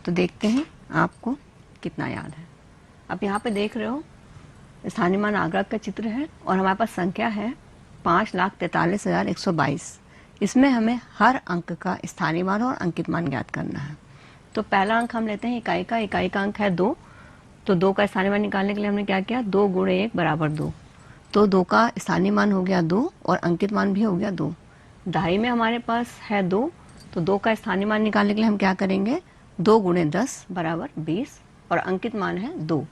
तो देखते हैं आपको कितना याद है। अब यहाँ पे देख रहे हो स्थानीय मान आगरा का चित्र है और हमारे पास संख्या है 5,43,122। इसमें हमें हर अंक का स्थानीय मान और अंकित मान ज्ञात करना है। तो पहला अंक हम लेते हैं इकाई का अंक है 2। तो 2 का स्थानीय मान निकालने के लिए हमने क्या किया, 2 गुणे 1 बराबर 2। तो 2 का स्थानीय मान हो गया 2 और अंकित मान भी हो गया 2। दहाई में हमारे पास है 2, तो 2 का स्थानीय मान निकालने के लिए हम क्या करेंगे, 2 गुणे 10 बराबर 20 और अंकित मान है 2।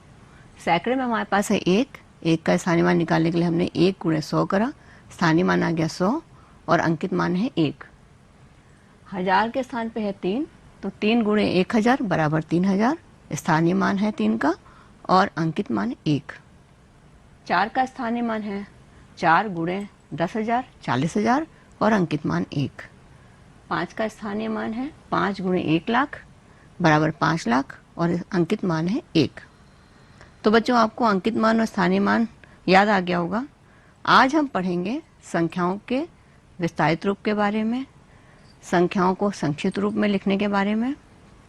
सैकड़े में हमारे पास है 1 का स्थानीय मान निकालने के लिए हमने 1 गुणे 100 करा, स्थानीय मान आ गया 100 और अंकित मान है 1। हजार के स्थान पे है 3, तो 3 गुणे 1000 बराबर 3000, स्थानीय मान है 3 का और अंकित मान 1। 4 का स्थानीय मान है 4 गुणे 10,000 40,000 और अंकित मान 1। 5 का स्थानीय मान है 5 गुणे 1 लाख बराबर 5 लाख और अंकित मान है 1। तो बच्चों आपको अंकित मान और स्थानीय मान याद आ गया होगा। आज हम पढ़ेंगे संख्याओं के विस्तारित रूप के बारे में, संख्याओं को संक्षिप्त रूप में लिखने के बारे में,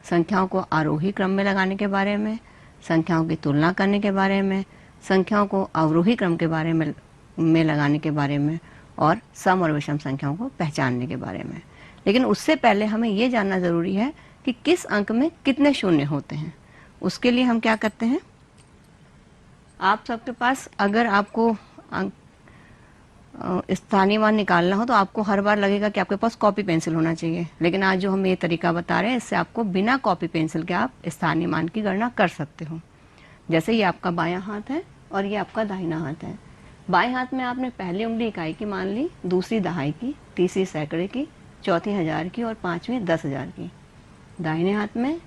संख्याओं को आरोही क्रम में लगाने के बारे में, संख्याओं की तुलना करने के बारे में, संख्याओं को अवरोही क्रम के बारे में लगाने के बारे में और सम और विषम संख्याओं को पहचानने के बारे में। लेकिन उससे पहले हमें ये जानना ज़रूरी है कि किस अंक में कितने शून्य होते हैं। उसके लिए हम क्या करते हैं, आप सबके पास अगर आपको स्थानीय मान निकालना हो तो आपको हर बार लगेगा कि आपके पास कॉपी पेंसिल होना चाहिए। लेकिन आज जो हम ये तरीका बता रहे हैं इससे आपको बिना कॉपी पेंसिल के आप स्थानीय मान की गणना कर सकते हो। जैसे ये आपका बायां हाथ है और ये आपका दाहिना हाथ है। बाएं हाथ में आपने पहली उंगली इकाई की मान ली, दूसरी दहाई की, तीसरी सैकड़े की, चौथी हजार की और पांचवी 10,000 की। दाहिने हाथ में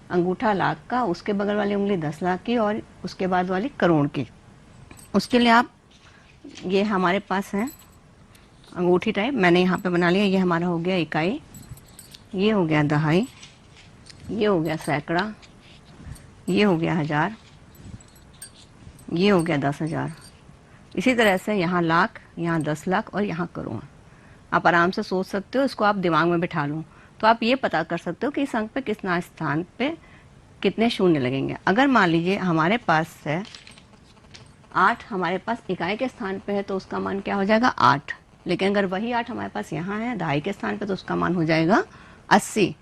अंगूठा लाख का, उसके बगल वाली उंगली 10 लाख की और उसके बाद वाली करोड़ की। उसके लिए आप ये हमारे पास है अंगूठी टाइप, मैंने यहाँ पे बना लिया। ये हमारा हो गया इकाई, ये हो गया दहाई, ये हो गया सैकड़ा, ये हो गया हजार, ये हो गया 10,000। इसी तरह से यहाँ लाख, यहाँ 10 लाख और यहाँ करोड़। आप आराम से सोच सकते हो, इसको आप दिमाग में बिठा लो तो आप ये पता कर सकते हो कि इस अंक पे कितना स्थान पे कितने शून्य लगेंगे। अगर मान लीजिए हमारे पास है 8, हमारे पास इकाई के स्थान पे है तो उसका मान क्या हो जाएगा 8। लेकिन अगर वही 8 हमारे पास यहाँ है दहाई के स्थान पे तो उसका मान हो जाएगा 80।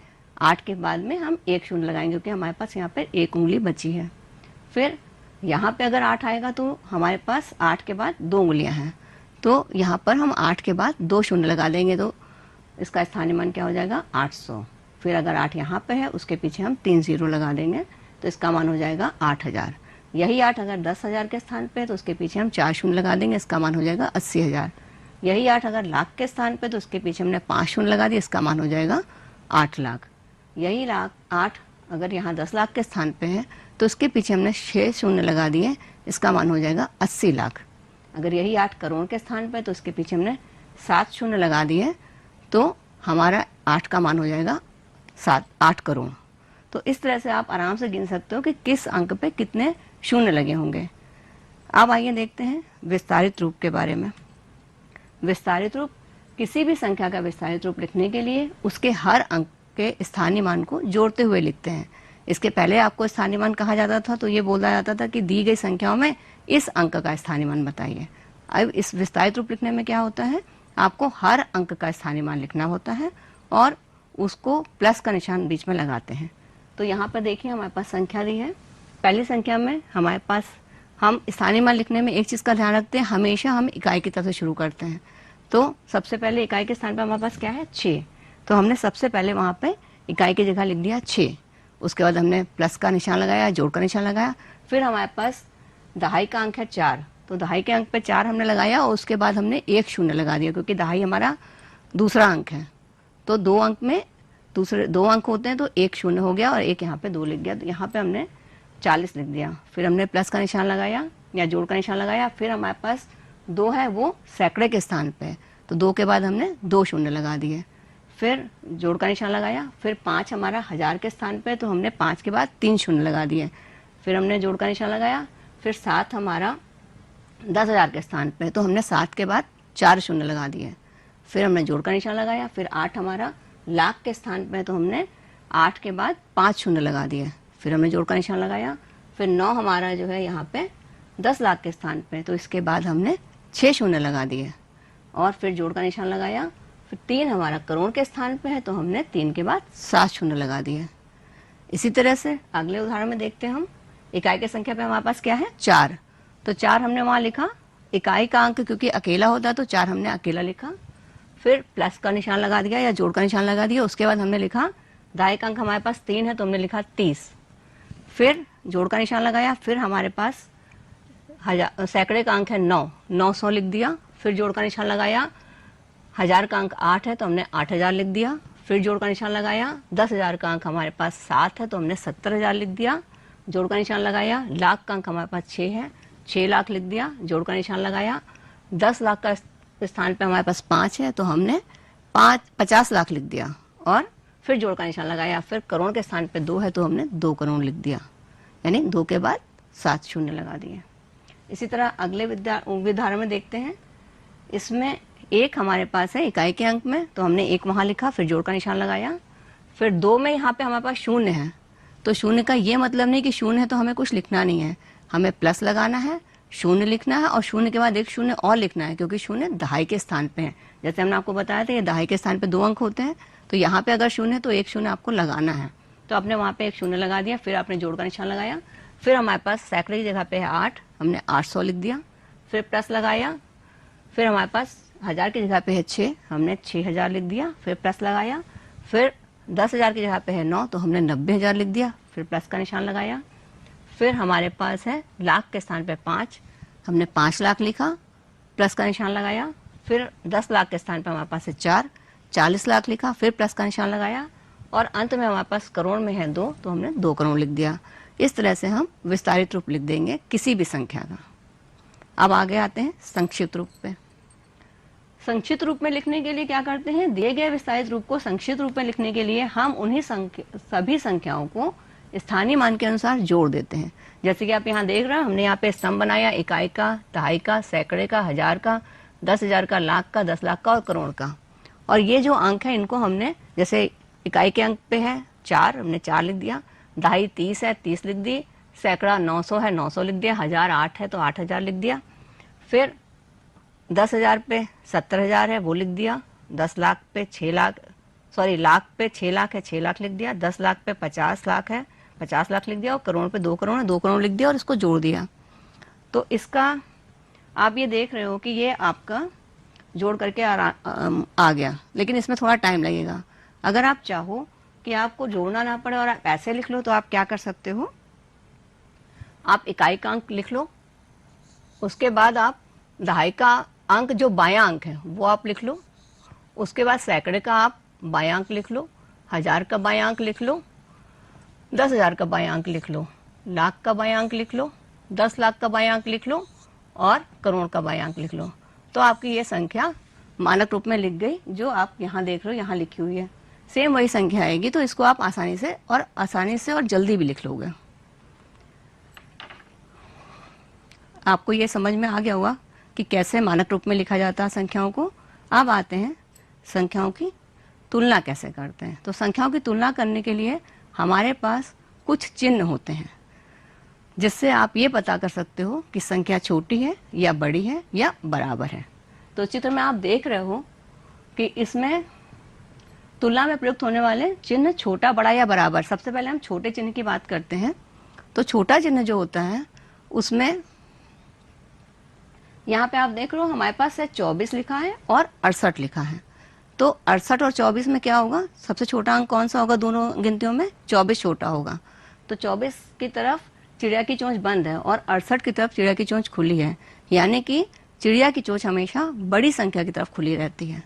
8 के बाद में हम 1 शून्य लगाएंगे क्योंकि हमारे पास यहाँ पे 1 उंगली बची है। फिर यहाँ पे अगर 8 आएगा तो हमारे पास 8 के बाद 2 उंगलियाँ हैं, तो यहाँ पर हम 8 के बाद 2 शून्य लगा देंगे तो इसका स्थानीय मान क्या हो जाएगा 800। फिर अगर 8 यहाँ पे है उसके पीछे हम 3 0 लगा देंगे तो इसका मान हो जाएगा 8000। यही 8 अगर 10,000 के स्थान पे है तो उसके पीछे हम 4 शून्य लगा देंगे, इसका मान हो जाएगा 80,000। यही 8 अगर लाख के स्थान पे तो उसके पीछे हमने 5 शून्य लगा दिए, इसका मान हो जाएगा 8 लाख। यही 8 अगर यहाँ 10 लाख के स्थान पे है तो उसके पीछे हमने 6 शून्य लगा दिए, इसका मान हो जाएगा 80 लाख। अगर यही 8 करोड़ के स्थान पे तो उसके पीछे हमने 7 शून्य लगा दिए तो हमारा 8 का मान हो जाएगा 8 करोड़। तो इस तरह से आप आराम से गिन सकते हो कि किस अंक पे कितने शून्य लगे होंगे। अब आइए देखते हैं विस्तारित रूप के बारे में। विस्तारित रूप, किसी भी संख्या का विस्तारित रूप लिखने के लिए उसके हर अंक के स्थानीय मान को जोड़ते हुए लिखते हैं। इसके पहले आपको स्थानीय मान कहा जाता था तो ये बोला जाता था कि दी गई संख्याओं में इस अंक का स्थानीय मान बताइए। अब इस विस्तारित रूप लिखने में क्या होता है, आपको हर अंक का स्थानीय मान लिखना होता है और उसको प्लस का निशान बीच में लगाते हैं। तो यहाँ पर देखिए हमारे पास संख्या दी है। पहली संख्या में हमारे पास हम स्थानीय मान लिखने में एक चीज़ का ध्यान रखते हैं, हमेशा हम इकाई की तरफ से शुरू करते हैं। तो सबसे पहले इकाई के स्थान पर हमारे पास क्या है 6, तो हमने सबसे पहले वहाँ पे इकाई की जगह लिख दिया 6। उसके बाद हमने प्लस का निशान लगाया, जोड़ का निशान लगाया। फिर हमारे पास दहाई का अंक है 4, तो दहाई के अंक पे 4 हमने लगाया और उसके बाद हमने 1 शून्य लगा दिया क्योंकि दहाई हमारा दूसरा अंक है। तो 2 अंक में दूसरे 2 अंक होते हैं तो 1 शून्य हो गया और 1 यहाँ पे 2 लिख गया, तो यहाँ पे हमने 40 लिख दिया। फिर हमने प्लस का निशान लगाया या जोड़ का निशान लगाया। फिर हमारे पास 2 है वो सैकड़े के स्थान पे, तो 2 के बाद हमने 2 शून्य लगा दिए। फिर जोड़ का निशान लगाया। फिर 5 हमारा हजार के स्थान पे, तो हमने 5 के बाद 3 शून्य लगा दिए। फिर हमने जोड़ का निशान लगाया। फिर 7 हमारा 10,000 के स्थान पे, तो हमने 7 के बाद 4 शून्य लगा दिए। फिर हमने जोड़ का निशान लगाया। फिर 8 हमारा लाख के स्थान पे, तो हमने 8 के बाद 5 शून्य लगा दिए, फिर हमने जोड़ का निशान लगाया, फिर 9 हमारा जो है यहाँ पे 10 लाख के स्थान पे, तो इसके बाद हमने 6 शून्य लगा दिए और फिर जोड़ का निशान लगाया, फिर 3 हमारा करोड़ के स्थान पे है तो हमने 3 के बाद 7 शून्य लगा दिए। इसी तरह से अगले उदाहरण में देखते हैं हम, इकाई की संख्या पे हमारे पास क्या है 4, तो 4 हमने वहाँ लिखा, इकाई का अंक क्योंकि अकेला होता है तो 4 हमने अकेला लिखा, फिर प्लस का निशान लगा दिया या जोड़ का निशान लगा दिया, उसके बाद हमने लिखा दहाई का अंक हमारे पास 3 है तो हमने लिखा 30, फिर जोड़ का निशान लगाया, फिर हमारे पास सैकड़े का अंक है 900 लिख दिया, फिर जोड़ का निशान लगाया, 1000 का अंक 8 है तो हमने 8000 लिख दिया, फिर जोड़ का निशान लगाया, 10,000 का अंक हमारे पास 7 है तो हमने 70,000 लिख दिया, जोड़ का निशान लगाया, लाख का अंक हमारे पास 6 है, 6 लाख लिख दिया, जोड़ का निशान लगाया, 10 लाख का स्थान पे हमारे पास 5 है तो हमने 50 लाख लिख दिया और फिर जोड़ का निशान लगाया, फिर करोड़ के स्थान पे 2 है तो हमने 2 करोड़ लिख दिया, यानी 2 के बाद 7 शून्य लगा दिए। इसी तरह अगले उदाहरण में देखते हैं, इसमें 1 हमारे पास है इकाई के अंक में तो हमने 1 वहाँ लिखा, फिर जोड़ का निशान लगाया, फिर 2 में यहाँ पे हमारे पास शून्य है, तो शून्य का ये मतलब नहीं कि शून्य है तो हमें कुछ लिखना नहीं है, हमें प्लस लगाना है, शून्य लिखना है और शून्य के बाद एक शून्य और लिखना है क्योंकि शून्य दहाई के स्थान पे है। जैसे हमने आपको बताया था ये दहाई के स्थान पे 2 अंक होते हैं, तो यहाँ पे अगर शून्य है तो एक शून्य आपको लगाना है, तो आपने वहाँ पे एक शून्य लगा दिया, फिर आपने जोड़ का निशान लगाया, फिर हमारे पास सैकड़े की जगह पे है 8, हमने 800 लिख दिया, फिर प्लस लगाया, फिर हमारे पास 1000 की जगह पे है 6, हमने 6000 लिख दिया, फिर प्लस लगाया, फिर 10,000 की जगह पे है 9 तो हमने 90,000 लिख दिया, फिर प्लस का निशान लगाया, फिर हमारे पास है लाख के स्थान पे 5, हमने 5 लाख लिखा, प्लस का निशान लगाया, फिर 10 लाख के स्थान पे हमारे पास है 4, 40 लाख लिखा, फिर प्लस का निशान लगाया और अंत में हमारे पास करोड़ में है 2 तो हमने 2 करोड़ लिख दिया। इस तरह से हम विस्तारित रूप लिख देंगे किसी भी संख्या का। अब आगे आते हैं संक्षिप्त रूप पे। संक्षिप्त रूप में लिखने के लिए क्या करते हैं, दिए गए विस्तारित रूप को संक्षिप्त रूप में लिखने के लिए हम उन्हीं सभी संख्याओं को स्थानीय मान के अनुसार जोड़ देते हैं। जैसे कि आप यहाँ देख रहे हैं, हमने यहाँ पे स्तंभ बनाया इकाई का, दहाई का, सैकड़े का, 1000 का, 10,000 का, लाख का, 10 लाख का और करोड़ का। और ये जो अंक है इनको हमने, जैसे इकाई के अंक पे है 4, हमने 4 लिख दिया, दहाई 30 है 30 लिख दी, सैकड़ा 900 है 900 लिख दिया, 1000 8 है तो 8000 लिख दिया, फिर 10,000 पे 70,000 है वो लिख दिया, 10 लाख पे 6 लाख, सॉरी लाख पे 6 लाख है 6 लाख लिख दिया, 10 लाख पे 50 लाख है 50 लाख लिख दिया और करोड़ पे 2 करोड़ है 2 करोड़ लिख दिया और इसको जोड़ दिया। तो इसका आप ये देख रहे हो कि ये आपका जोड़ करके आ गया, लेकिन इसमें थोड़ा टाइम लगेगा। अगर आप चाहो कि आपको जोड़ना ना पड़े और आप ऐसे लिख लो तो आप क्या कर सकते हो, आप इकाई का अंक लिख लो, उसके बाद आप दहाई का अंक जो बायां अंक है वो आप लिख लो, उसके बाद सैकड़े का आप बायां अंक लिख लो, 1000 का बायां अंक लिख लो, 10,000 का बायां अंक लिख लो, लाख का बायां अंक लिख लो, 10 लाख का बायां अंक लिख लो और करोड़ का बायां अंक लिख लो। तो आपकी ये संख्या मानक रूप में लिख गई, जो आप यहाँ देख रहे हो यहाँ लिखी हुई है, सेम वही संख्या आएगी। तो इसको आप आसानी से और जल्दी भी लिख लोगे। आपको ये समझ में आ गया होगा कि कैसे मानक रूप में लिखा जाता है संख्याओं को। अब आते हैं संख्याओं की तुलना कैसे करते हैं। तो संख्याओं की तुलना करने के लिए हमारे पास कुछ चिन्ह होते हैं जिससे आप ये पता कर सकते हो कि संख्या छोटी है या बड़ी है या बराबर है। तो चित्र में आप देख रहे हो कि इसमें तुलना में प्रयुक्त होने वाले चिन्ह छोटा, बड़ा या बराबर। सबसे पहले हम छोटे चिन्ह की बात करते हैं। तो छोटा चिन्ह जो होता है उसमें यहाँ पे आप देख रहे हो हमारे पास है 24 लिखा है और 68 लिखा है। तो 68 और 24 में क्या होगा, सबसे छोटा अंक कौन सा होगा दोनों गिनतियों में, 24 छोटा होगा। तो 24 की तरफ चिड़िया की चोंच बंद है और 68 की तरफ चिड़िया की चोंच खुली है, यानी कि चिड़िया की चोंच हमेशा बड़ी संख्या की तरफ खुली रहती है।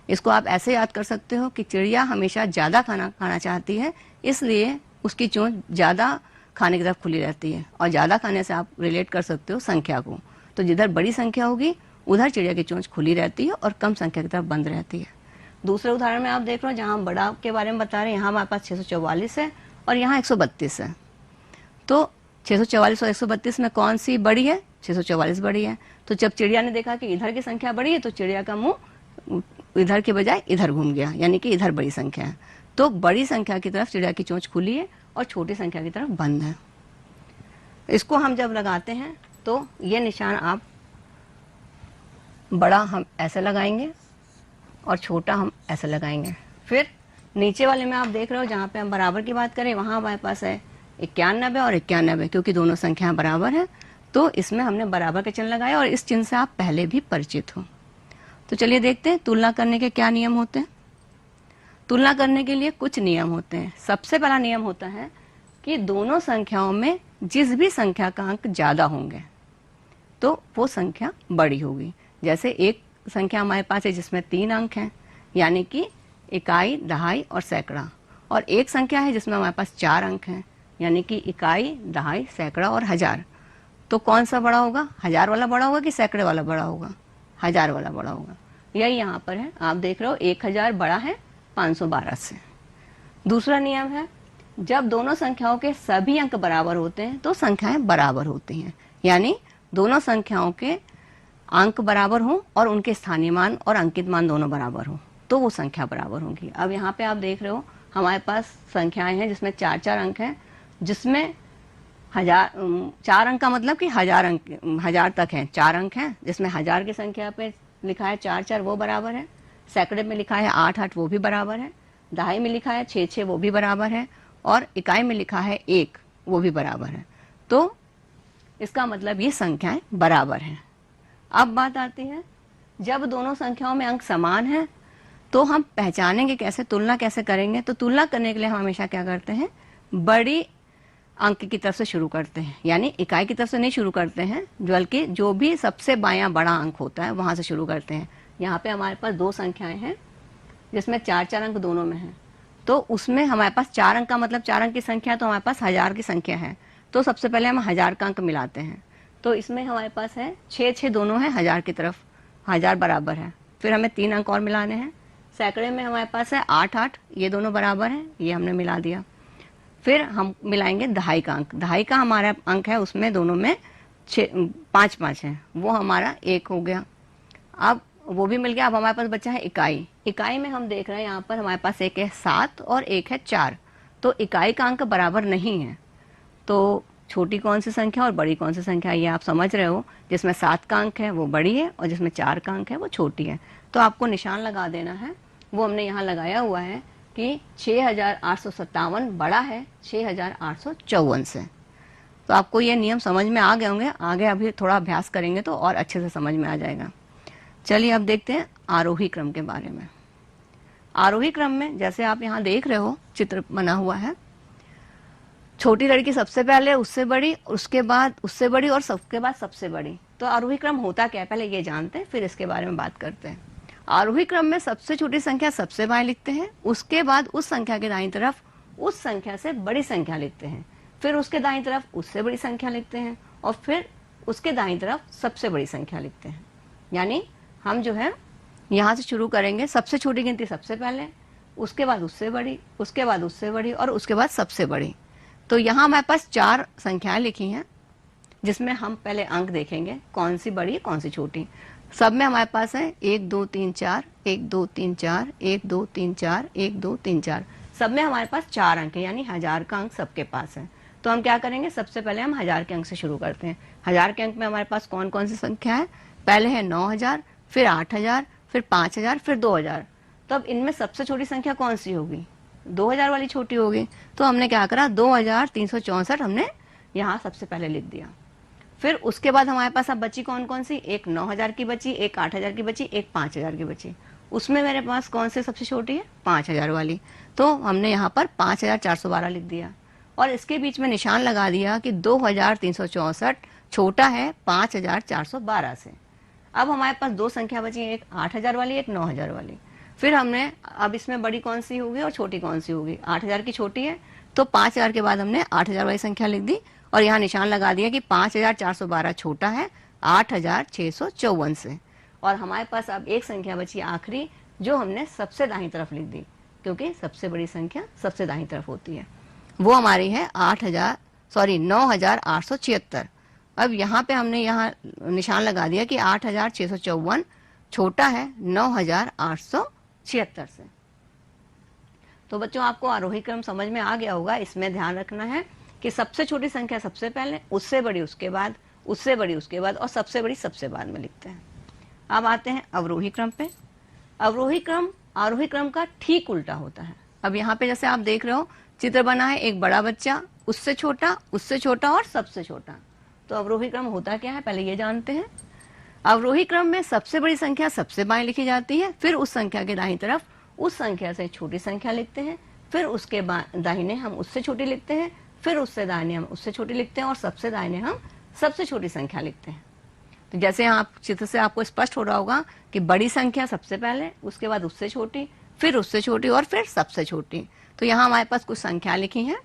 इसको आप ऐसे याद कर सकते हो कि चिड़िया हमेशा ज़्यादा खाना चाहती है, इसलिए उसकी चोंच ज़्यादा खाने की तरफ खुली रहती है। और ज़्यादा खाने से आप रिलेट कर सकते हो संख्या को। तो जिधर बड़ी संख्या होगी उधर चिड़िया की चोंच खुली रहती है और कम संख्या की तरफ बंद रहती है। दूसरे उदाहरण में आप देख रहे हो जहाँ हम बड़ा के बारे में बता रहे हैं, यहाँ हमारे पास 644 है और यहाँ 132 है। तो 644 और 132 में कौन सी बड़ी है, 644 बड़ी है। तो जब चिड़िया ने देखा कि इधर की संख्या बड़ी है तो चिड़िया का मुंह इधर के बजाय इधर घूम गया, यानी कि इधर बड़ी संख्या है। तो बड़ी संख्या की तरफ चिड़िया की चोंच खुली है और छोटी संख्या की तरफ बंद है। इसको हम जब लगाते हैं तो ये निशान आप बड़ा हम ऐसे लगाएंगे और छोटा हम ऐसे लगाएंगे। फिर नीचे वाले में आप देख रहे हो जहाँ पे हम बराबर की बात करें वहाँ हमारे पास है 91 और 91, क्योंकि दोनों संख्याएं बराबर हैं तो इसमें हमने बराबर का चिन्ह लगाया और इस चिन्ह से आप पहले भी परिचित हो। तो चलिए देखते हैं तुलना करने के क्या नियम होते हैं। तुलना करने के लिए कुछ नियम होते हैं। सबसे पहला नियम होता है कि दोनों संख्याओं में जिस भी संख्या का अंक ज़्यादा होंगे तो वो संख्या बड़ी होगी। जैसे एक संख्या हमारे पास है जिसमें 3 अंक हैं, यानी कि इकाई, दहाई और सैकड़ा, और एक संख्या है जिसमें हमारे पास 4 अंक हैं, यानी कि इकाई, दहाई, सैकड़ा और हजार। तो कौन सा बड़ा होगा? हजार वाला बड़ा होगा कि सैकड़े वाला बड़ा होगा? हजार वाला बड़ा होगा। यही यहाँ पर है, आप देख रहे हो 1000 बड़ा है 512 से। दूसरा नियम है, जब दोनों संख्याओं के सभी अंक बराबर होते हैं तो संख्याएं बराबर होती हैं, यानी दोनों संख्याओं के अंक बराबर हों और उनके स्थानीय मान और अंकित मान दोनों बराबर हों तो वो संख्या बराबर होगी। अब यहाँ पे आप देख रहे हो हमारे पास संख्याएं हैं जिसमें 4-4 अंक हैं, जिसमें 4 अंक का मतलब कि 1000 अंक, 1000 तक हैं 4 अंक हैं, जिसमें 1000 की संख्या पे लिखा है 4-4 वो बराबर है, सैकड़े में लिखा है 8-8 वो भी बराबर है, दहाई में लिखा है 6-6 वो भी बराबर है, और इकाई में लिखा है 1 वो भी बराबर है। तो इसका मतलब ये संख्याएं बराबर हैं। अब बात आती है, जब दोनों संख्याओं में अंक समान हैं तो हम पहचानेंगे कैसे, तुलना कैसे करेंगे? तो तुलना करने के लिए हम हमेशा क्या करते हैं, बड़ी अंक की तरफ से शुरू करते हैं, यानी इकाई की तरफ से नहीं शुरू करते हैं, बल्कि जो भी सबसे बायां बड़ा अंक होता है वहां से शुरू करते हैं। यहाँ पे हमारे पास 2 संख्याएं हैं जिसमें 4-4 अंक दोनों में हैं, तो उसमें हमारे पास 4 अंक का मतलब 4 अंक की संख्या, तो हमारे पास 1000 की संख्या है, तो सबसे पहले हम 1000 का अंक मिलाते हैं। तो इसमें हमारे पास है 6-6 दोनों है 1000 की तरफ, 1000 बराबर है। फिर हमें 3 अंक और मिलाने हैं। सैकड़े में हमारे पास है 8-8, ये दोनों बराबर हैं, ये हमने मिला दिया। फिर हम मिलाएंगे दहाई का अंक, दहाई का हमारा अंक है उसमें दोनों में 5-5 है, वो हमारा 1 हो गया। अब वो भी मिल गया। अब हमारे पास बचा है इकाई। इकाई में हम देख रहे हैं यहाँ पर हमारे पास एक है 7 और एक है 4, तो इकाई का अंक बराबर नहीं है। तो छोटी कौन सी संख्या और बड़ी कौन सी संख्या, ये आप समझ रहे हो। जिसमें 7 का अंक है वो बड़ी है और जिसमें 4 का अंक है वो छोटी है। तो आपको निशान लगा देना है, वो हमने यहाँ लगाया हुआ है कि 6857 बड़ा है 6854 से। तो आपको ये नियम समझ में आ गए होंगे। आगे अभी थोड़ा अभ्यास करेंगे तो और अच्छे से समझ में आ जाएगा। चलिए अब देखते हैं आरोही क्रम के बारे में। आरोही क्रम में जैसे आप यहाँ देख रहे हो चित्र बना हुआ है, छोटी लड़की सबसे पहले, उससे बड़ी, उसके बाद उससे बड़ी और सबके बाद सबसे बड़ी। तो आरोही क्रम होता क्या है पहले ये जानते हैं, फिर इसके बारे में बात करते हैं। आरोही क्रम में सबसे छोटी संख्या सबसे बाएं लिखते हैं, उसके बाद उस संख्या के दाईं तरफ उस संख्या से बड़ी संख्या लिखते हैं, फिर उसके दाईं तरफ उससे बड़ी संख्या लिखते हैं और फिर उसके दाईं तरफ सबसे बड़ी संख्या लिखते हैं। यानी हम जो है यहाँ से शुरू करेंगे, सबसे छोटी गिनती सबसे पहले, उसके बाद उससे बड़ी, उसके बाद उससे बड़ी और उसके बाद सबसे बड़ी। तो यहाँ हमारे पास 4 संख्याएं लिखी हैं जिसमें हम पहले अंक देखेंगे कौन सी बड़ी कौन सी छोटी। सब में हमारे पास है 1 2 3 4, 1 2 3 4, 1 2 3 4, 1 2 3 4। सब में हमारे पास 4 अंक है, यानी 1000 का अंक सबके पास है। तो हम क्या करेंगे, सबसे पहले हम 1000 के अंक से शुरू करते हैं। 1000 के अंक में हमारे पास कौन कौन सी संख्या है, पहले है 9000, फिर 8000, फिर 5000, फिर 2000। तो अब इनमें सबसे छोटी संख्या कौन सी होगी, 2000 वाली छोटी होगी। तो हमने क्या करा, 2364 हमने यहाँ सबसे पहले लिख दिया। फिर उसके बाद हमारे पास अब बची कौन कौन सी, एक 9000 की बची, एक 8000 की बची, एक 5000 की बची। उसमें मेरे पास कौन सी सबसे छोटी है, 5000 वाली। तो हमने यहाँ पर 5412 लिख दिया और इसके बीच में निशान लगा दिया कि 2364 छोटा है 5412 से। अब हमारे पास 2 संख्या बची, एक 8000 वाली, एक 9000 वाली। फिर हमने अब इसमें बड़ी कौन सी होगी और छोटी कौन सी होगी, 8000 की छोटी है, तो 5000 के बाद हमने 8000 वाली संख्या लिख दी और यहाँ निशान लगा दिया कि 5412 छोटा है 8654 से। और हमारे पास अब एक संख्या बची आखिरी, जो हमने सबसे दाहिनी तरफ लिख दी, क्योंकि सबसे बड़ी संख्या सबसे दाहिनी तरफ होती है। वो हमारी है 9876। अब यहाँ पे हमने यहाँ निशान लगा दिया कि 8654 छोटा है 9876 से। तो बच्चों आपको आरोही क्रम समझ में आ गया होगा। इसमें ध्यान रखना है कि सबसे छोटी संख्या सबसे पहले, उससे बड़ी उसके बाद, उससे बड़ी उसके बाद और सबसे बड़ी सबसे बाद में लिखते हैं। अब आते हैं अवरोही क्रम पे। अवरोही क्रम आरोही क्रम का ठीक उल्टा होता है। अब यहाँ पे जैसे आप देख रहे हो चित्र बना है, एक बड़ा बच्चा, उससे छोटा और सबसे छोटा। तो अवरोही क्रम होता क्या है पहले ये जानते हैं। अवरोही क्रम में सबसे बड़ी संख्या सबसे बाएं लिखी जाती है, फिर उस संख्या के दाईं तरफ उस संख्या से छोटी संख्या लिखते हैं, फिर उसके दाहिने हम उससे छोटी लिखते हैं, फिर उससे दाहिने हम उससे छोटी लिखते हैं और सबसे दाहिने हम सबसे छोटी संख्या लिखते हैं। तो जैसे आप चित्र से आपको स्पष्ट हो रहा होगा कि बड़ी संख्या सबसे पहले, उसके बाद उससे छोटी, फिर उससे छोटी और फिर सबसे छोटी। तो यहाँ हमारे पास कुछ संख्या लिखी हैं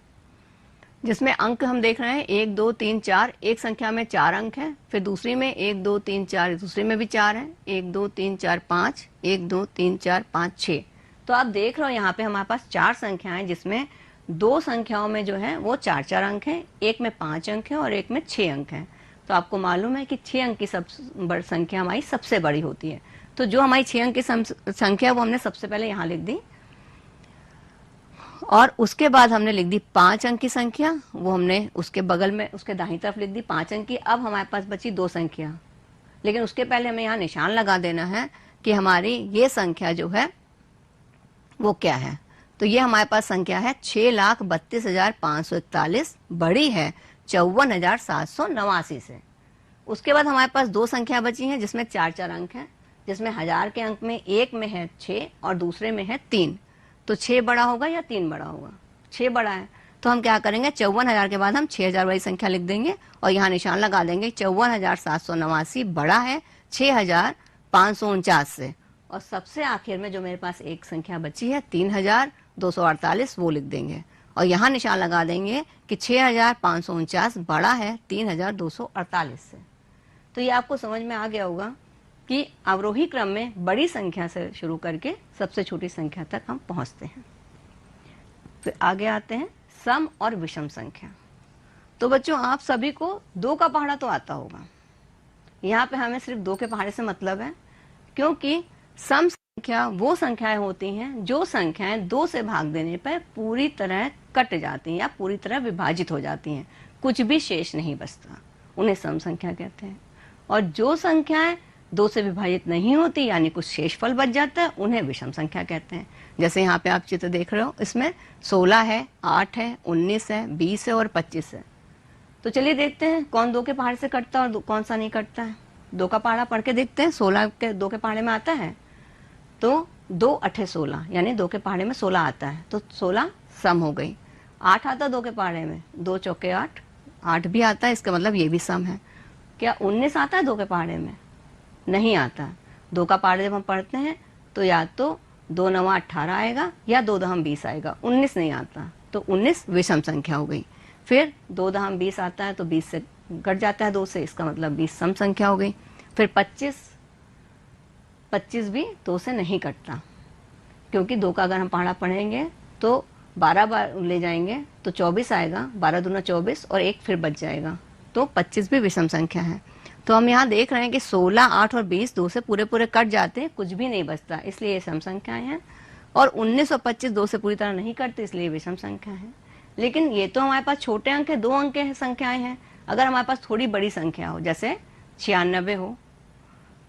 जिसमें अंक हम देख रहे हैं 1 2 3 4। एक संख्या में 4 अंक हैं, फिर दूसरी में 1 2 3 4, दूसरी में भी 4 हैं, 1 2 3 4 5, 1 2 3 4 5 6। तो आप देख रहे हो यहाँ पे हमारे पास 4 संख्याएं जिसमें 2 संख्याओं में जो है वो 4 अंक हैं, एक में 5 अंक है और एक में 6 अंक हैं। तो आपको मालूम है कि 6 अंक की संख्या हमारी सबसे बड़ी होती है। तो जो हमारी 6 अंक की संख्या वो हमने सबसे पहले यहाँ लिख दी और उसके बाद हमने लिख दी 5 अंक की संख्या, वो हमने उसके बगल में उसके दाहिनी तरफ लिख दी 5 अंक की। अब हमारे पास बची 2 संख्या, लेकिन उसके पहले हमें यहाँ निशान लगा देना है कि हमारी ये संख्या जो है वो क्या है। तो ये हमारे पास संख्या है 6,32,541, बड़ी है 54,789 से। उसके बाद हमारे पास 2 संख्या बची हैं जिसमें 4 अंक हैं, जिसमें 1000 के अंक में एक में है 6 और दूसरे में है 3। तो 6 बड़ा होगा या 3 बड़ा होगा? 6 बड़ा है। तो हम क्या करेंगे, 54,000 के बाद हम 6,000 वाली संख्या लिख देंगे और यहाँ निशान लगा देंगे 54,789 बड़ा है 6,549 से। और सबसे आखिर में जो मेरे पास एक संख्या बची है 3,248, वो लिख देंगे और यहाँ निशान लगा देंगे कि 6,549 बड़ा है 3,248 से। तो ये आपको समझ में आ गया होगा कि अवरोही क्रम में बड़ी संख्या से शुरू करके सबसे छोटी संख्या तक हम पहुंचते हैं। फिर आगे आते हैं सम और विषम संख्या। तो बच्चों आप सभी को 2 का पहाड़ा तो आता होगा। यहाँ पे हमें सिर्फ 2 के पहाड़े से मतलब है, क्योंकि सम संख्या वो संख्याएं होती हैं जो संख्याएं 2 से भाग देने पर पूरी तरह कट जाती हैं या पूरी तरह विभाजित हो जाती हैं, कुछ भी शेष नहीं बचता, उन्हें सम संख्या कहते हैं। और जो संख्याएं 2 से विभाजित नहीं होती यानी कुछ शेषफल बच जाता है, उन्हें विषम संख्या कहते हैं। जैसे यहाँ पे आप चित्र देख रहे हो, इसमें 16 है, 8 है, 19 है, 20 है और 25 है। तो चलिए देखते हैं कौन 2 के पहाड़े से कटता है और कौन सा नहीं कटता है। 2 का पहाड़ा पढ़ के देखते हैं। 16 के 2 के पहाड़े में आता है, तो 2 8 16 यानी 2 के पहाड़े में 16 आता है, तो 16 सम हो गई। 8 आता 2 के पहाड़े में, 2 चौके 8, 8 भी आता है, इसका मतलब ये भी सम है। क्या 19 आता है 2 के पहाड़े में? नहीं आता। 2 का पहाड़ा जब हम पढ़ते हैं तो या तो 2 9 18 आएगा या 2 दहम 20 आएगा, 19 नहीं आता, तो 19 विषम संख्या हो गई। फिर 2 दहम 20 आता है तो 20 से कट जाता है 2 से, इसका मतलब 20 सम संख्या हो गई। फिर 25 भी 2 से नहीं कटता, क्योंकि 2 का अगर हम पहाड़ा पढ़ेंगे तो 12 बार ले जाएंगे तो 24 आएगा, 12 दूना 24 और 1 फिर बच जाएगा, तो 25 भी विषम संख्या है। तो हम यहाँ देख रहे हैं कि 16, 8 और 20 2 से पूरे पूरे कट जाते हैं, कुछ भी नहीं बचता, इसलिए ये सम संख्याएं हैं। और 19 और 25 2 से पूरी तरह नहीं कटते, इसलिए विषम संख्या है। लेकिन ये तो हमारे पास छोटे अंक है, 2 अंक के संख्याएं हैं। अगर हमारे पास थोड़ी बड़ी संख्या हो, जैसे 96 हो,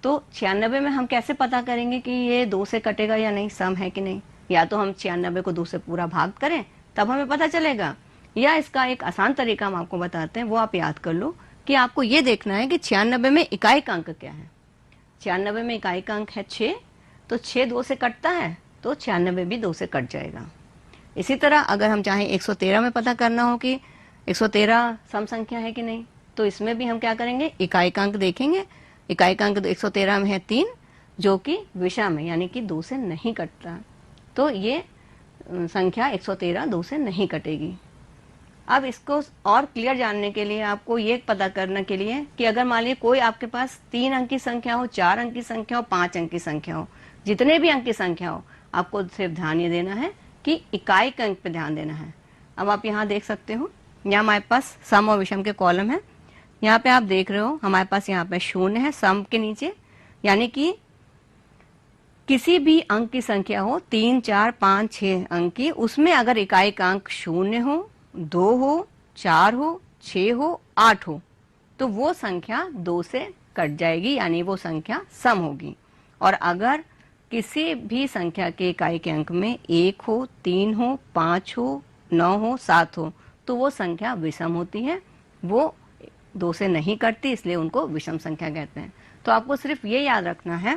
तो 96 में हम कैसे पता करेंगे कि ये 2 से कटेगा या नहीं, सम है कि नहीं? या तो हम 96 को 2 से पूरा भाग करें तब हमें पता चलेगा, या इसका एक आसान तरीका हम आपको बताते हैं, वो आप याद कर लो कि आपको ये देखना है कि 96 में इकाई का अंक क्या है। 96 में इकाई का अंक है 6, तो 6 2 से कटता है तो 96 भी 2 से कट जाएगा। इसी तरह अगर हम चाहें 113 में पता करना हो कि 113 सम संख्या है कि नहीं, तो इसमें भी हम क्या करेंगे, इकाई का अंक देखेंगे। इकाई का अंक 113 में है 3, जो कि विषम है यानी कि 2 से नहीं कटता, तो ये संख्या 113 2 से नहीं कटेगी। अब इसको और क्लियर जानने के लिए आपको ये पता करने के लिए कि अगर मान लीजिए कोई आपके पास 3 अंक की संख्या हो, 4 अंक की संख्या हो, 5 अंक की संख्या हो, जितने भी अंक की संख्या हो, आपको सिर्फ ध्यान ये देना है कि इकाई के अंक पे ध्यान देना है। अब आप यहाँ देख सकते हो, यहाँ हमारे पास सम और विषम के कॉलम है। यहाँ पे आप देख रहे हो हमारे पास यहाँ पे 0 है सम के नीचे, यानी कि किसी भी अंक की संख्या हो 3, 4, 5, 6 अंक की, उसमें अगर इकाई का अंक 0 हो, 2 हो, 4 हो, 6 हो, 8 हो, तो वो संख्या 2 से कट जाएगी, यानी वो संख्या सम होगी। और अगर किसी भी संख्या के इकाई के अंक में 1 हो, 3 हो, 5 हो, 9 हो, 7 हो, तो वो संख्या विषम होती है, वो 2 से नहीं कटती, इसलिए उनको विषम संख्या कहते हैं। तो आपको सिर्फ ये याद रखना है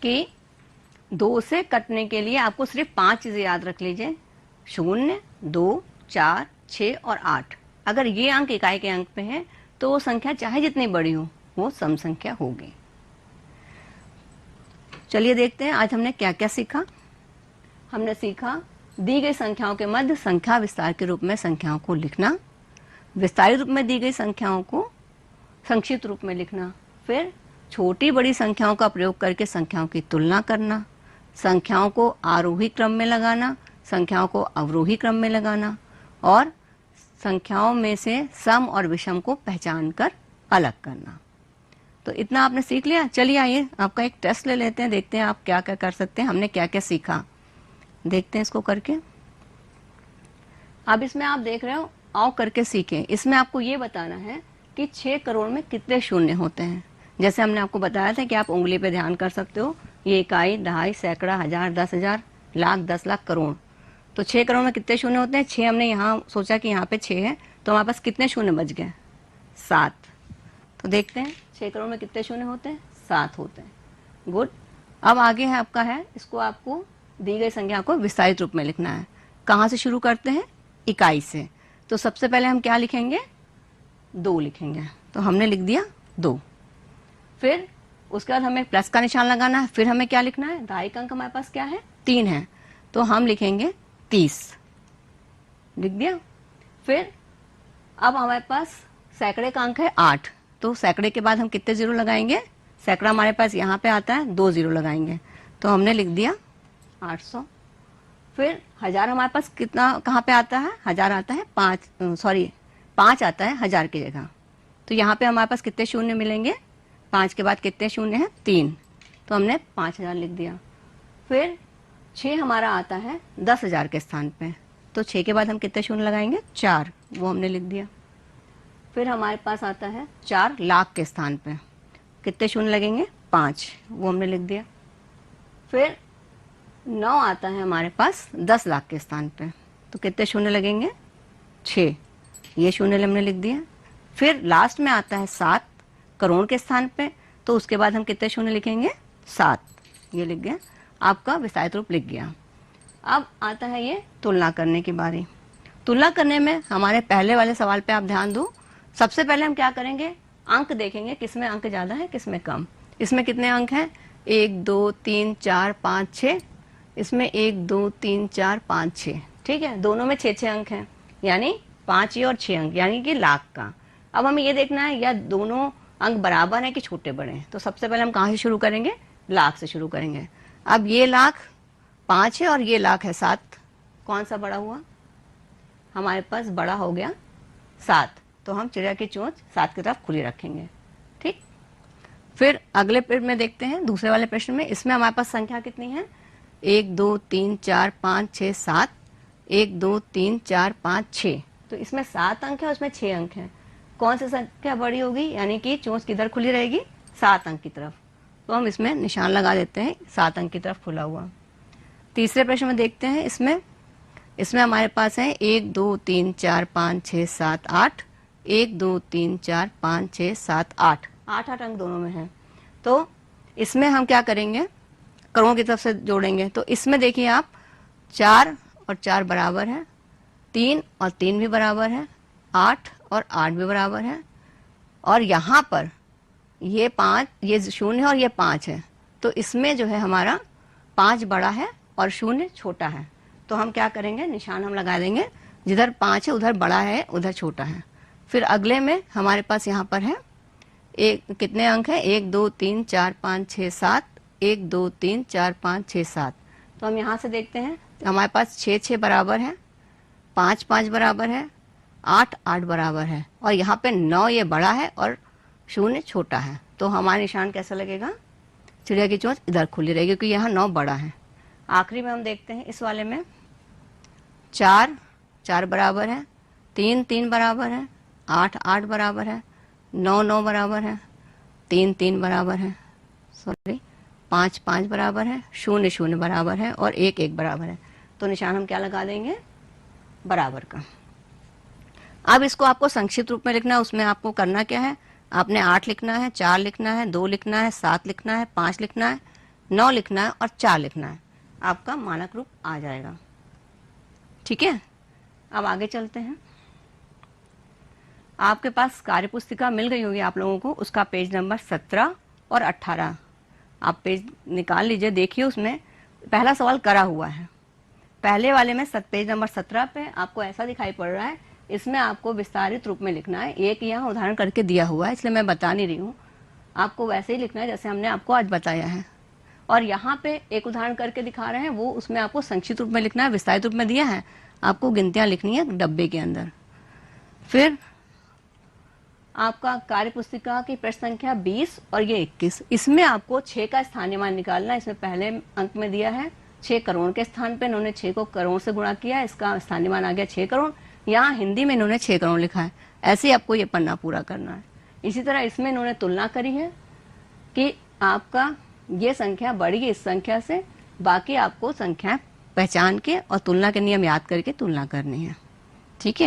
कि 2 से कटने के लिए आपको सिर्फ 5 चीजें याद रख लीजिए, 0, 2, 4, 6 और 8। अगर ये अंक इकाई के अंक पे है तो वो संख्या चाहे जितनी बड़ी हो वो सम संख्या होगी। चलिए देखते हैं आज हमने क्या क्या सीखा। हमने सीखा दी गई संख्याओं के मध्य संख्या विस्तार के रूप में संख्याओं को लिखना, विस्तारित रूप में दी गई संख्याओं को संक्षिप्त रूप में लिखना, फिर छोटी बड़ी संख्याओं का प्रयोग करके संख्याओं की तुलना करना, संख्याओं को आरोही क्रम में लगाना, संख्याओं को अवरोही क्रम में लगाना, और संख्याओं में से सम और विषम को पहचान कर अलग करना। तो इतना आपने सीख लिया। चलिए आइए आपका एक टेस्ट ले लेते हैं, देखते हैं आप क्या क्या कर सकते हैं, हमने क्या क्या सीखा, देखते हैं इसको करके। अब इसमें आप देख रहे हो आओ करके सीखें। इसमें आपको ये बताना है कि 6 करोड़ में कितने शून्य होते हैं। जैसे हमने आपको बताया था कि आप उंगली पे ध्यान कर सकते हो, ये इकाई, दहाई, सैकड़ा, हजार, 10,000, लाख, 10 लाख, करोड़। तो 6 करोड़ में कितने शून्य होते हैं? 6 हमने यहाँ सोचा कि यहाँ पे 6 है, तो हमारे पास कितने शून्य बच गए? 7। तो देखते हैं 6 करोड़ में कितने शून्य होते हैं? 7 होते हैं। गुड। अब आगे है आपका है, इसको आपको दी गई संख्या को विस्तारित रूप में लिखना है। कहाँ से शुरू करते हैं? इकाई से। तो सबसे पहले हम क्या लिखेंगे? 2 लिखेंगे। तो हमने लिख दिया 2। फिर उसके बाद हमें प्लस का निशान लगाना है। फिर हमें क्या लिखना है? दहाई का अंक हमारे पास क्या है? 3 है, तो हम लिखेंगे 30। लिख दिया। फिर अब हमारे पास सैकड़े का अंक है 8, तो सैकड़े के बाद हम कितने जीरो लगाएंगे? सैकड़ा हमारे पास यहाँ पे आता है, 2 जीरो लगाएंगे, तो हमने लिख दिया 800। फिर हजार हमारे पास कितना कहाँ पे आता है? हजार आता है 5 आता है हजार की जगह, तो यहाँ पे हमारे पास कितने शून्य मिलेंगे? 5 के बाद कितने शून्य हैं? 3, तो हमने 5000 लिख दिया। फिर 6 हमारा आता है 10,000 के स्थान पे, तो 6 के बाद हम कितने शून्य लगाएंगे? 4, वो हमने लिख दिया। फिर हमारे पास आता है 4 लाख के स्थान पे, कितने शून्य लगेंगे? 5, वो हमने लिख दिया। फिर 9 आता है हमारे पास 10 लाख के स्थान पे, तो कितने शून्य लगेंगे? 6, ये शून्य हमने लिख दिया। फिर लास्ट में आता है 7 करोड़ के स्थान पे, तो उसके बाद हम कितने शून्य लिखेंगे? 7, ये लिख गया। आपका विस्तारित रूप लिख गया। अब आता है ये तुलना करने की बारी। तुलना करने में हमारे पहले वाले सवाल पे आप ध्यान दो। सबसे पहले हम क्या करेंगे? अंक देखेंगे, किसमें अंक ज्यादा है किसमें कम। इसमें कितने अंक हैं? 1, 2, 3, 4, 5, 6। इसमें 1, 2, 3, 4, 5, 6। ठीक है, दोनों में 6 अंक हैं, यानी 5 और 6 अंक, यानी कि लाख का। अब हमें ये देखना है या दोनों अंक बराबर हैं कि छोटे बड़े हैं। तो सबसे पहले हम कहाँ से शुरू करेंगे? लाख से शुरू करेंगे। अब ये लाख 5 है और ये लाख है 7, कौन सा बड़ा हुआ? हमारे पास बड़ा हो गया 7, तो हम चिड़िया की चोंच 7 की तरफ खुली रखेंगे। ठीक। फिर अगले प्रश्न में देखते हैं, दूसरे वाले प्रश्न में। इसमें हमारे पास संख्या कितनी है? 1, 2, 3, 4, 5, 6, 7। 1, 2, 3, 4, 5, 6। तो इसमें 7 अंक है, उसमें 6 अंक है। कौन सी संख्या बड़ी होगी? यानी कि चोंच किधर खुली रहेगी? 7 अंक की तरफ। तो हम इसमें निशान लगा देते हैं 7 अंक की तरफ खुला हुआ। तीसरे प्रश्न में देखते हैं। इसमें हमारे पास है 1, 2, 3, 4, 5, 6, 7, 8। 1, 2, 3, 4, 5, 6, 7, 8। 8 अंक दोनों में है। तो इसमें हम क्या करेंगे? करोड़ों की तरफ से जोड़ेंगे। तो इसमें देखिए आप 4 और 4 बराबर है, 3 और 3 भी बराबर है, 8 और 8 भी बराबर है, और यहाँ पर ये 5, ये 0 है और ये 5 है। तो इसमें जो है हमारा 5 बड़ा है और 0 छोटा है। तो हम क्या करेंगे? निशान हम लगा देंगे, जिधर 5 है उधर बड़ा है, उधर छोटा है। फिर अगले में हमारे पास यहाँ पर है कितने अंक है? 1, 2, 3, 4, 5, 6, 7। 1, 2, 3, 4, 5, 6, 7। तो हम यहाँ से देखते हैं हमारे पास 6 बराबर है, 5 बराबर है, 8 बराबर है, और यहाँ पे 9 ये बड़ा है और 0 छोटा है। तो हमारा निशान कैसा लगेगा? चिड़िया की चोंच इधर खुली रहेगी क्योंकि यहाँ 9 बड़ा है। आखिरी में हम देखते हैं इस वाले में 4 4 बराबर है, 3 3 बराबर है, 8 8 बराबर है, 9 9 बराबर है, 3 3 बराबर है, सॉरी 5 5 बराबर है, 0 0 बराबर है और 1 1 बराबर है। तो निशान हम क्या लगा देंगे? बराबर का। अब इसको आपको संक्षिप्त रूप में लिखना है। उसमें आपको करना क्या है? आपने 8 लिखना है, 4 लिखना है, 2 लिखना है, 7 लिखना है, 5 लिखना है, 9 लिखना है और 4 लिखना है। आपका मानक रूप आ जाएगा। ठीक है, अब आगे चलते हैं। आपके पास कार्य पुस्तिका मिल गई होगी आप लोगों को, उसका पेज नंबर 17 और 18 आप पेज निकाल लीजिए। देखिए उसमें पहला सवाल करा हुआ है। पहले वाले में पेज नंबर 17 पे आपको ऐसा दिखाई पड़ रहा है, इसमें आपको विस्तारित रूप में लिखना है। एक यहाँ उदाहरण करके दिया हुआ है इसलिए मैं बता नहीं रही हूँ, आपको वैसे ही लिखना है जैसे हमने आपको आज बताया है। और यहाँ पे एक उदाहरण करके दिखा रहे हैं, वो उसमें आपको संक्षिप्त रूप में लिखना है, विस्तारित रूप में दिया है, आपको गिनतियाँ लिखनी है डब्बे के अंदर। फिर आपका कार्य पुस्तिका की प्रश्न संख्या 20 और ये 21, इसमें आपको 6 का स्थानीय मान निकालना है। इसमें पहले अंक में दिया है 6 करोड़ के स्थान पे इन्होंने 6 को करोड़ से गुणा किया, इसका स्थानीय मान आ गया 6 करोड़। यहाँ हिंदी में इन्होंने 6 करोड़ लिखा है। ऐसे ही आपको ये पन्ना पूरा करना है। इसी तरह इसमें इन्होंने तुलना करी है कि आपका ये संख्या बढ़ी इस संख्या से, बाकी आपको संख्याएं पहचान के और तुलना के नियम याद करके तुलना करनी है। ठीक है।